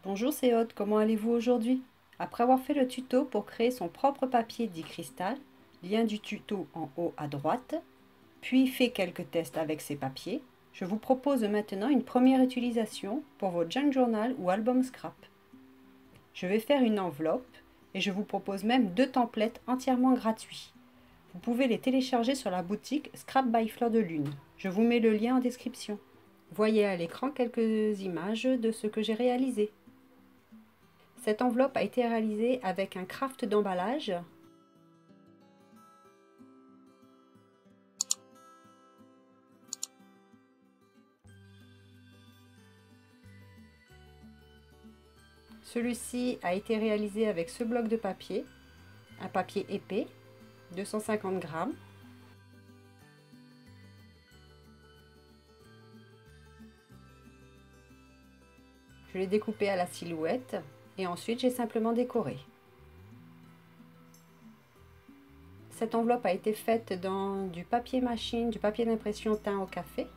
Bonjour, c'est Aude, comment allez-vous aujourd'hui? Après avoir fait le tuto pour créer son propre papier dit cristal, lien du tuto en haut à droite, puis fait quelques tests avec ces papiers, je vous propose maintenant une première utilisation pour vos junk journal ou album scrap. Je vais faire une enveloppe et je vous propose même deux templates entièrement gratuits. Vous pouvez les télécharger sur la boutique Scrap by Fleur de Lune. Je vous mets le lien en description. Voyez à l'écran quelques images de ce que j'ai réalisé. Cette enveloppe a été réalisée avec un craft d'emballage. Celui-ci a été réalisé avec ce bloc de papier, un papier épais, 250 grammes. Je l'ai découpé à la silhouette et ensuite j'ai simplement décoré. Cette enveloppe a été faite dans du papier machine, du papier d'impression teint au café.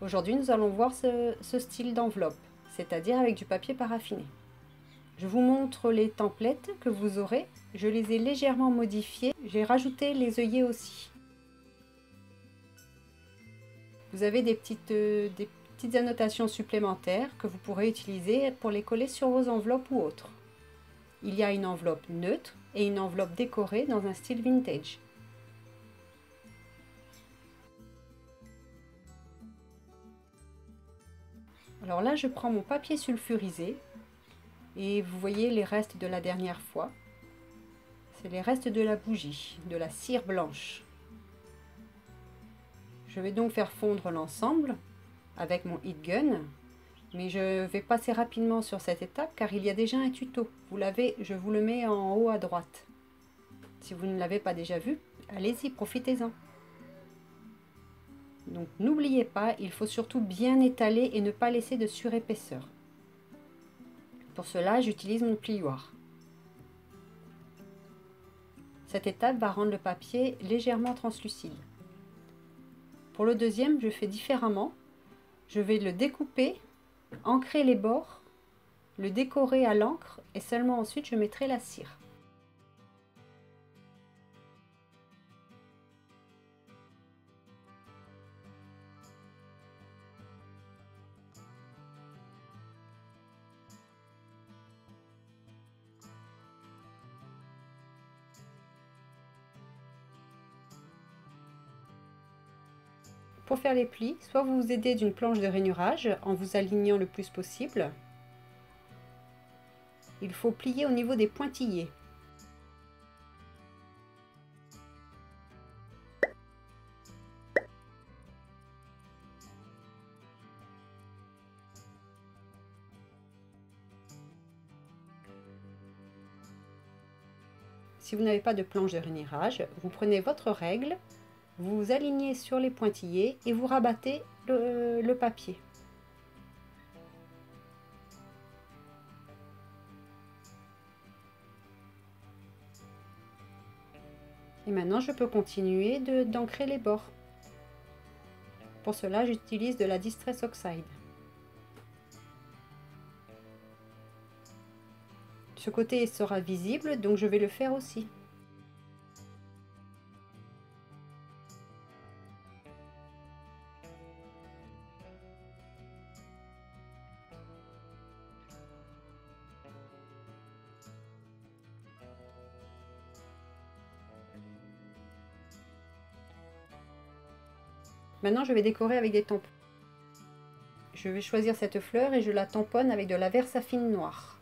Aujourd'hui, nous allons voir ce style d'enveloppe, c'est-à-dire avec du papier paraffiné. Je vous montre les templates que vous aurez. Je les ai légèrement modifiés. J'ai rajouté les œillets aussi. Vous avez des petites annotations supplémentaires que vous pourrez utiliser pour les coller sur vos enveloppes ou autres. Il y a une enveloppe neutre et une enveloppe décorée dans un style vintage. Alors là, je prends mon papier sulfurisé et vous voyez les restes de la dernière fois. C'est les restes de la bougie, de la cire blanche. Je vais donc faire fondre l'ensemble avec mon heat gun, mais je vais passer rapidement sur cette étape car il y a déjà un tuto. Vous l'avez, je vous le mets en haut à droite. Si vous ne l'avez pas déjà vu, allez-y, profitez-en. Donc n'oubliez pas, il faut surtout bien étaler et ne pas laisser de surépaisseur. Pour cela, j'utilise mon plioir. Cette étape va rendre le papier légèrement translucide. Pour le deuxième, je fais différemment. Je vais le découper, ancrer les bords, le décorer à l'encre et seulement ensuite je mettrai la cire. Pour faire les plis, soit vous vous aidez d'une planche de rainurage en vous alignant le plus possible. Il faut plier au niveau des pointillés. Si vous n'avez pas de planche de rainurage, vous prenez votre règle, vous vous alignez sur les pointillés et vous rabattez le papier. Et maintenant, je peux continuer d'ancrer les bords. Pour cela, j'utilise de la Distress Oxide. Ce côté sera visible, donc je vais le faire aussi. Maintenant, je vais décorer avec des tampons. Je vais choisir cette fleur et je la tamponne avec de la Versafine noire.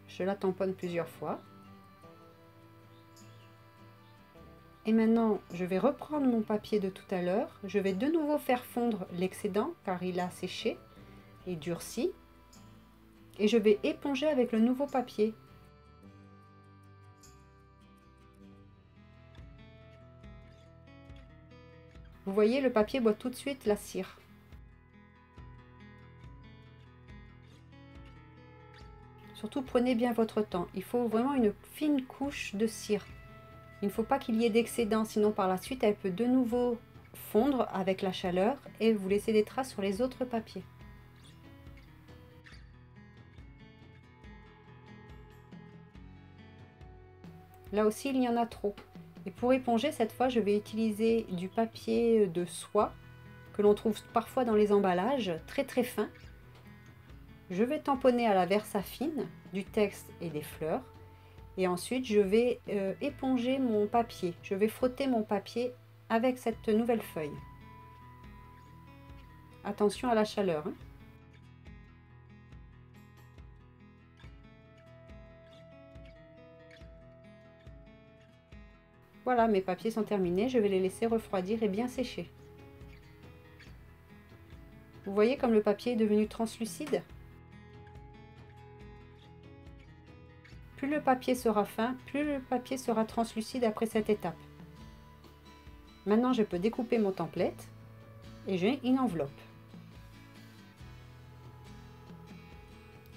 Je la tamponne plusieurs fois. Et maintenant, je vais reprendre mon papier de tout à l'heure. Je vais de nouveau faire fondre l'excédent car il a séché et durci. Et je vais éponger avec le nouveau papier. Vous voyez, le papier boit tout de suite la cire. Surtout prenez bien votre temps. Il faut vraiment une fine couche de cire. Il ne faut pas qu'il y ait d'excédent, sinon par la suite elle peut de nouveau fondre avec la chaleur et vous laisser des traces sur les autres papiers. Là aussi il y en a trop. Et pour éponger, cette fois je vais utiliser du papier de soie que l'on trouve parfois dans les emballages, très très fin. Je vais tamponner à la Versafine du texte et des fleurs. Et ensuite, je vais éponger mon papier. Je vais frotter mon papier avec cette nouvelle feuille. Attention à la chaleur, hein. Voilà, mes papiers sont terminés. Je vais les laisser refroidir et bien sécher. Vous voyez comme le papier est devenu translucide? Plus le papier sera fin, plus le papier sera translucide après cette étape. Maintenant, je peux découper mon template et j'ai une enveloppe.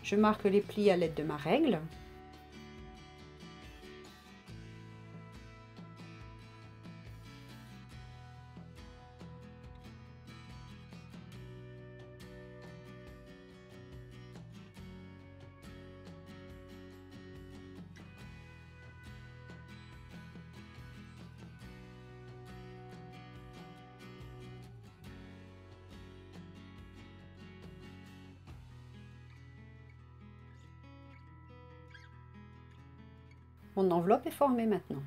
Je marque les plis à l'aide de ma règle. Mon enveloppe est formée maintenant.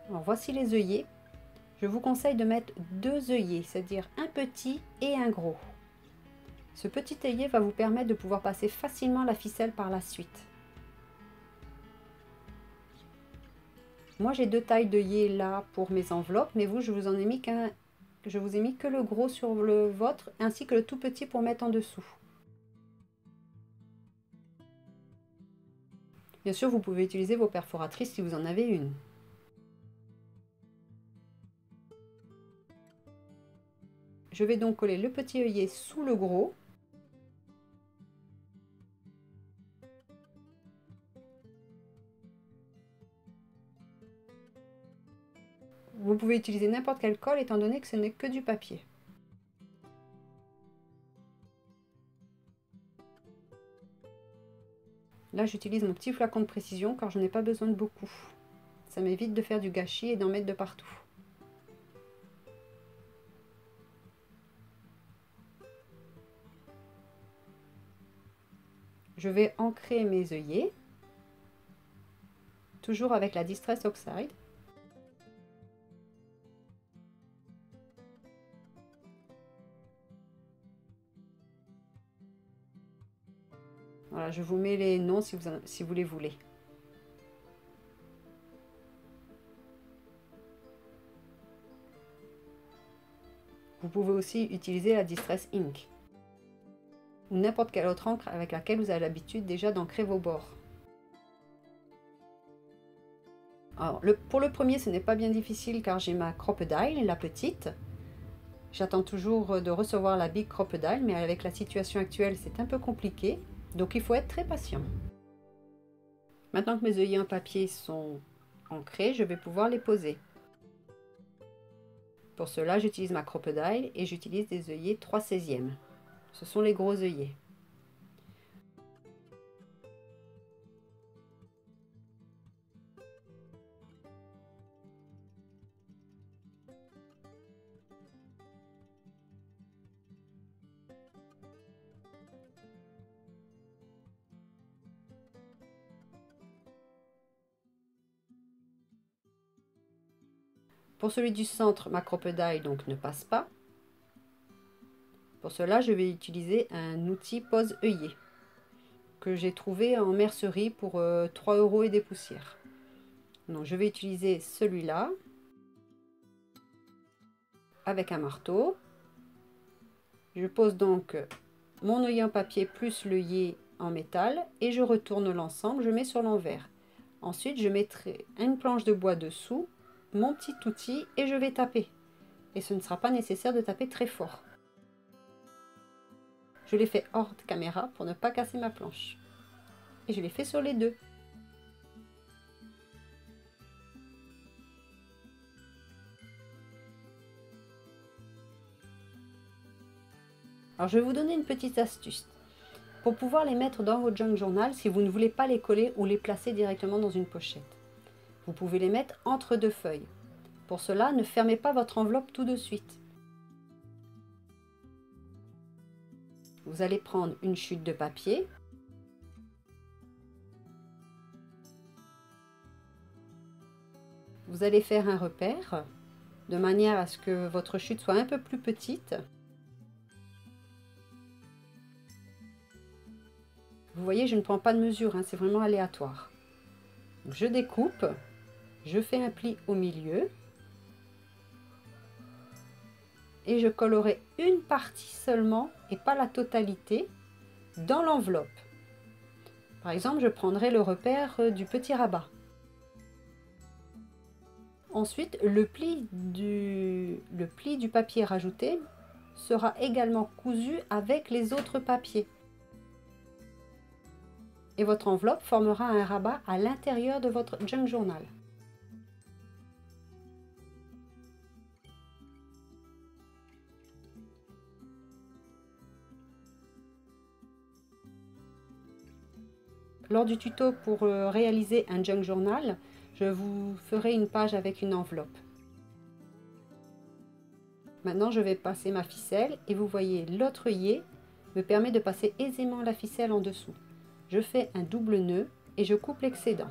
Alors voici les œillets. Je vous conseille de mettre 2 œillets, c'est-à-dire un petit et un gros. Ce petit œillet va vous permettre de pouvoir passer facilement la ficelle par la suite. Moi j'ai 2 tailles d'œillets là pour mes enveloppes, mais vous je vous ai mis que le gros sur le vôtre, ainsi que le tout petit pour mettre en dessous. Bien sûr, vous pouvez utiliser vos perforatrices si vous en avez une. Je vais donc coller le petit œillet sous le gros. Vous pouvez utiliser n'importe quelle colle étant donné que ce n'est que du papier. Là, j'utilise mon petit flacon de précision car je n'ai pas besoin de beaucoup. Ça m'évite de faire du gâchis et d'en mettre de partout. Je vais ancrer mes œillets, toujours avec la Distress Oxide. Voilà, je vous mets les noms si vous les voulez. Vous pouvez aussi utiliser la Distress Ink ou n'importe quelle autre encre avec laquelle vous avez l'habitude déjà d'ancrer vos bords. Alors, pour le premier, ce n'est pas bien difficile car j'ai ma Crocodile, la petite. J'attends toujours de recevoir la Big Crocodile, mais avec la situation actuelle, c'est un peu compliqué. Donc il faut être très patient. Maintenant que mes œillets en papier sont ancrés, je vais pouvoir les poser. Pour cela, j'utilise ma Crocodile et j'utilise des œillets 3/16e. Ce sont les gros œillets. Pour celui du centre, ma Crocodile donc ne passe pas. Pour cela, je vais utiliser un outil pose œillet que j'ai trouvé en mercerie pour 3 € et des poussières. Donc, je vais utiliser celui-là avec un marteau. Je pose donc mon œillet en papier plus l'œillet en métal et je retourne l'ensemble, je mets sur l'envers. Ensuite, je mettrai une planche de bois dessous, mon petit outil et je vais taper. Et ce ne sera pas nécessaire de taper très fort. Je l'ai fait hors de caméra pour ne pas casser ma planche. Et je l'ai fait sur les deux. Alors je vais vous donner une petite astuce. Pour pouvoir les mettre dans votre junk journal, si vous ne voulez pas les coller ou les placer directement dans une pochette, vous pouvez les mettre entre deux feuilles. Pour cela, ne fermez pas votre enveloppe tout de suite. Vous allez prendre une chute de papier. Vous allez faire un repère de manière à ce que votre chute soit un peu plus petite. Vous voyez, je ne prends pas de mesure, hein, c'est vraiment aléatoire. Donc, je découpe, je fais un pli au milieu et je collerai une partie seulement et pas la totalité dans l'enveloppe. Par exemple, je prendrai le repère du petit rabat. Ensuite, le pli du papier rajouté sera également cousu avec les autres papiers. Et votre enveloppe formera un rabat à l'intérieur de votre junk journal. Lors du tuto pour réaliser un junk journal, je vous ferai une page avec une enveloppe. Maintenant, je vais passer ma ficelle et vous voyez l'autre œillet me permet de passer aisément la ficelle en dessous. Je fais un double nœud et je coupe l'excédent.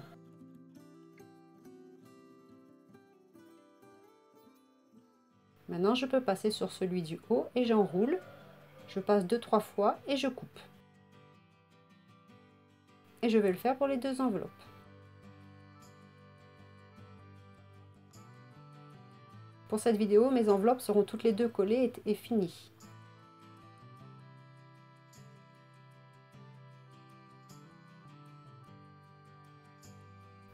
Maintenant, je peux passer sur celui du haut et j'enroule. Je passe 2-3 fois et je coupe. Et je vais le faire pour les deux enveloppes. Pour cette vidéo, mes enveloppes seront toutes les deux collées et finies.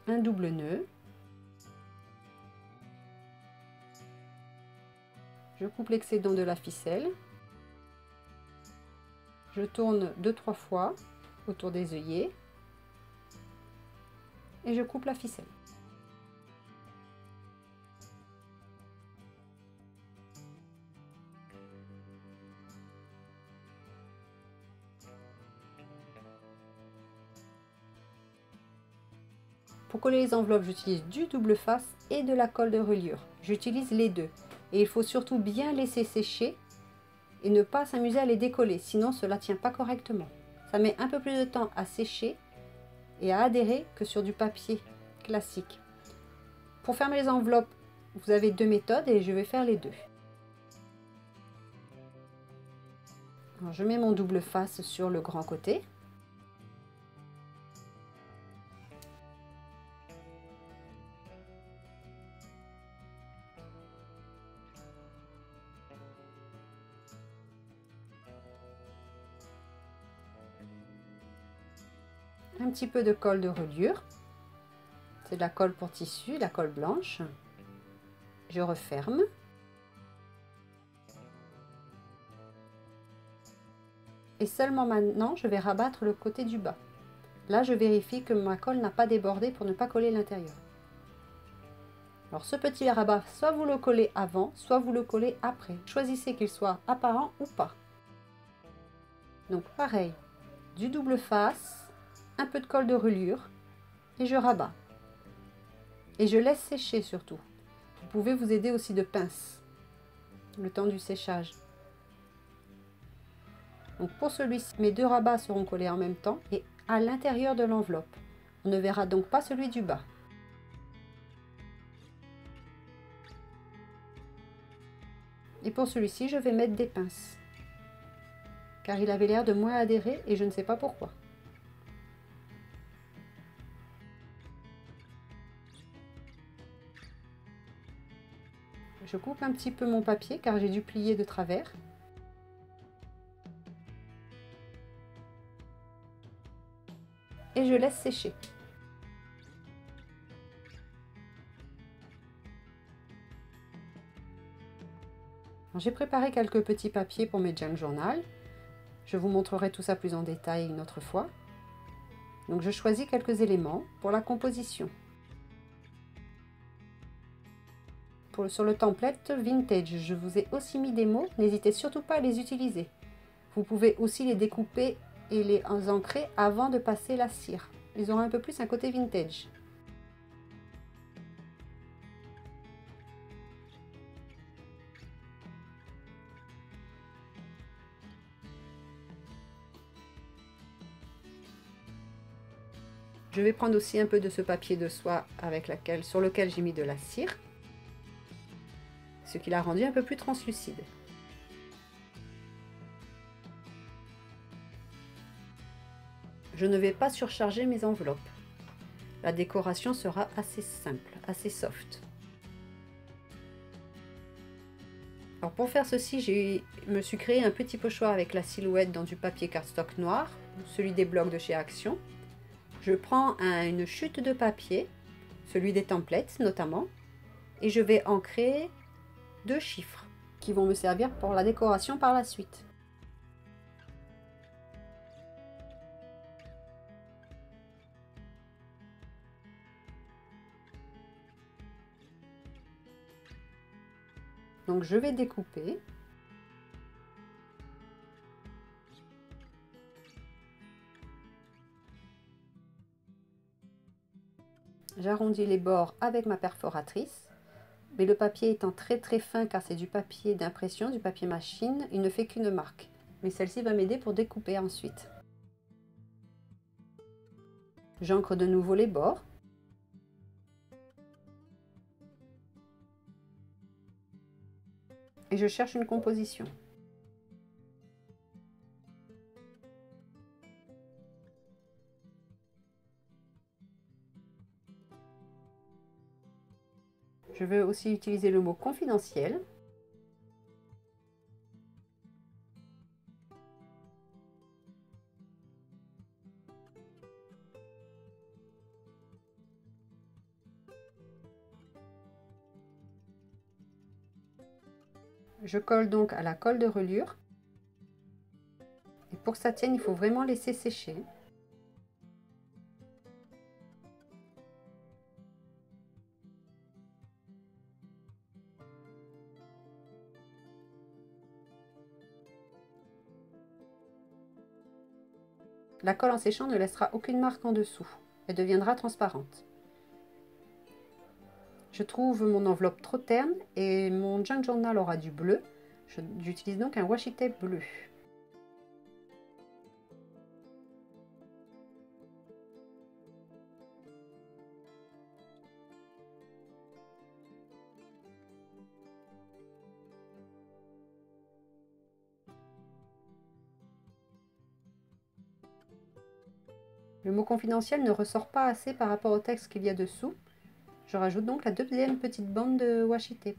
Un double nœud. Je coupe l'excédent de la ficelle. Je tourne 2-3 fois autour des œillets. Et je coupe la ficelle. Pour coller les enveloppes, j'utilise du double face et de la colle de reliure. J'utilise les deux. Et il faut surtout bien laisser sécher et ne pas s'amuser à les décoller, sinon cela ne tient pas correctement. Ça met un peu plus de temps à sécher et à adhérer que sur du papier classique. Pour fermer les enveloppes, vous avez deux méthodes et je vais faire les deux. Alors, je mets mon double face sur le grand côté. Un petit peu de colle de reliure, c'est de la colle pour tissu, la colle blanche. Je referme. Et seulement maintenant, je vais rabattre le côté du bas. Là, je vérifie que ma colle n'a pas débordé pour ne pas coller l'intérieur. Alors ce petit rabat, soit vous le collez avant, soit vous le collez après. Choisissez qu'il soit apparent ou pas. Donc pareil, du double face, un peu de colle de reliure et je rabats. Et je laisse sécher surtout. Vous pouvez vous aider aussi de pince le temps du séchage. Donc pour celui-ci, mes deux rabats seront collés en même temps et à l'intérieur de l'enveloppe. On ne verra donc pas celui du bas. Et pour celui-ci, je vais mettre des pinces, car il avait l'air de moins adhérer et je ne sais pas pourquoi. Je coupe un petit peu mon papier car j'ai dû plier de travers. Et je laisse sécher. J'ai préparé quelques petits papiers pour mes junk journal. Je vous montrerai tout ça plus en détail une autre fois. Donc je choisis quelques éléments pour la composition. Sur le template Vintage, je vous ai aussi mis des mots, n'hésitez surtout pas à les utiliser. Vous pouvez aussi les découper et les ancrer avant de passer la cire. Ils auront un peu plus un côté vintage. Je vais prendre aussi un peu de ce papier de soie sur lequel j'ai mis de la cire, ce qui l'a rendu un peu plus translucide. Je ne vais pas surcharger mes enveloppes. La décoration sera assez simple, assez soft. Alors pour faire ceci, je me suis créé un petit pochoir avec la silhouette dans du papier cardstock noir, celui des blocs de chez Action. Je prends une chute de papier, celui des templates notamment, et je vais ancrer 2 chiffres qui vont me servir pour la décoration par la suite. Donc je vais découper. J'arrondis les bords avec ma perforatrice, mais le papier étant très fin car c'est du papier d'impression, du papier machine, il ne fait qu'une marque. Mais celle-ci va m'aider pour découper ensuite. J'ancre de nouveau les bords. Et je cherche une composition. Je vais aussi utiliser le mot confidentiel. Je colle donc à la colle de reliure. Et pour que ça tienne, il faut vraiment laisser sécher. La colle en séchant ne laissera aucune marque en dessous. Elle deviendra transparente. Je trouve mon enveloppe trop terne et mon junk journal aura du bleu. J'utilise donc un washi tape bleu. Le mot confidentiel ne ressort pas assez par rapport au texte qu'il y a dessous. Je rajoute donc la deuxième petite bande de washi tape.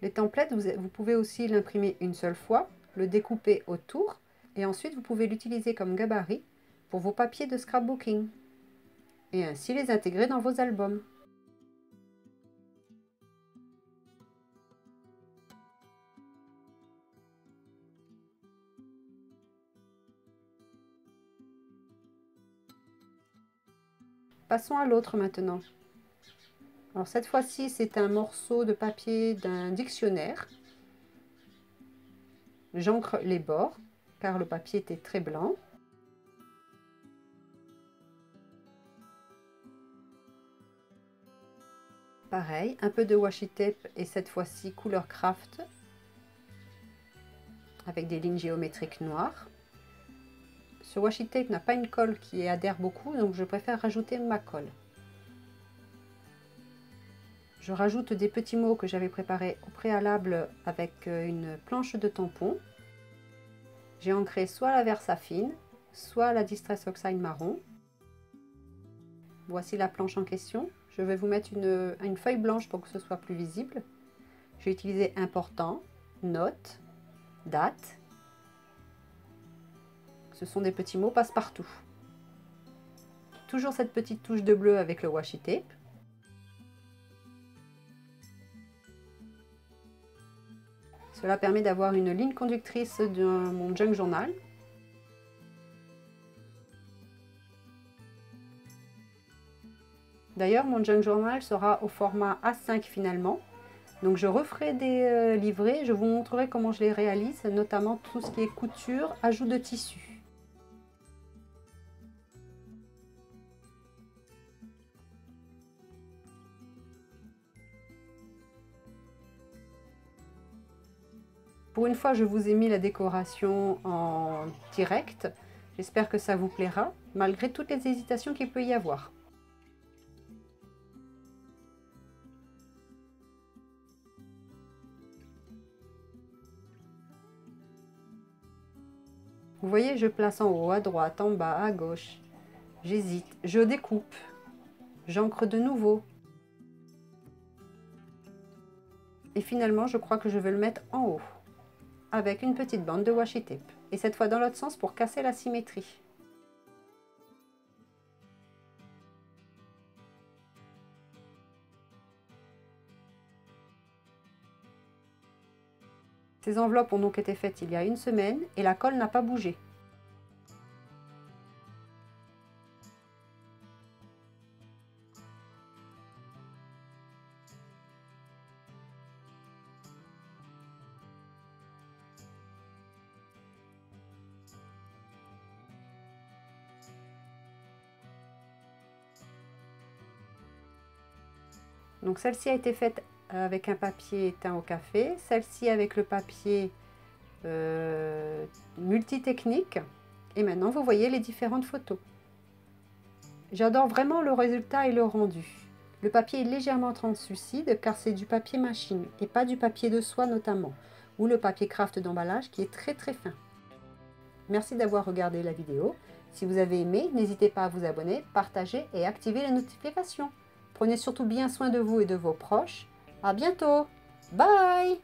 Les templates, vous pouvez aussi l'imprimer une seule fois, le découper autour et ensuite vous pouvez l'utiliser comme gabarit pour vos papiers de scrapbooking et ainsi les intégrer dans vos albums. Passons à l'autre maintenant. Alors cette fois-ci, c'est un morceau de papier d'un dictionnaire. J'encre les bords car le papier était très blanc. Pareil, un peu de washi tape et cette fois-ci couleur craft avec des lignes géométriques noires. Ce washi tape n'a pas une colle qui adhère beaucoup, donc je préfère rajouter ma colle. Je rajoute des petits mots que j'avais préparés au préalable avec une planche de tampon. J'ai ancré soit la Versafine, soit la Distress Oxide marron. Voici la planche en question. Je vais vous mettre une feuille blanche pour que ce soit plus visible. J'ai utilisé important, note, date. Ce sont des petits mots passe-partout. Toujours cette petite touche de bleu avec le washi tape. Cela permet d'avoir une ligne conductrice de mon junk journal. D'ailleurs, mon junk journal sera au format A5 finalement. Donc je referai des livrets, je vous montrerai comment je les réalise, notamment tout ce qui est couture, ajout de tissu. Pour une fois, je vous ai mis la décoration en direct. J'espère que ça vous plaira, malgré toutes les hésitations qu'il peut y avoir. Vous voyez, je place en haut, à droite, en bas, à gauche. J'hésite, je découpe, j'encre de nouveau. Et finalement, je crois que je vais le mettre en haut, avec une petite bande de washi tape. Et cette fois dans l'autre sens pour casser la symétrie. Ces enveloppes ont donc été faites il y a une semaine et la colle n'a pas bougé. Donc celle-ci a été faite avec un papier teint au café, celle-ci avec le papier multitechnique. Et maintenant vous voyez les différentes photos. J'adore vraiment le résultat et le rendu. Le papier est légèrement translucide car c'est du papier machine et pas du papier de soie notamment, ou le papier craft d'emballage qui est très fin. Merci d'avoir regardé la vidéo. Si vous avez aimé, n'hésitez pas à vous abonner, partager et activer les notifications. Prenez surtout bien soin de vous et de vos proches. À bientôt. Bye!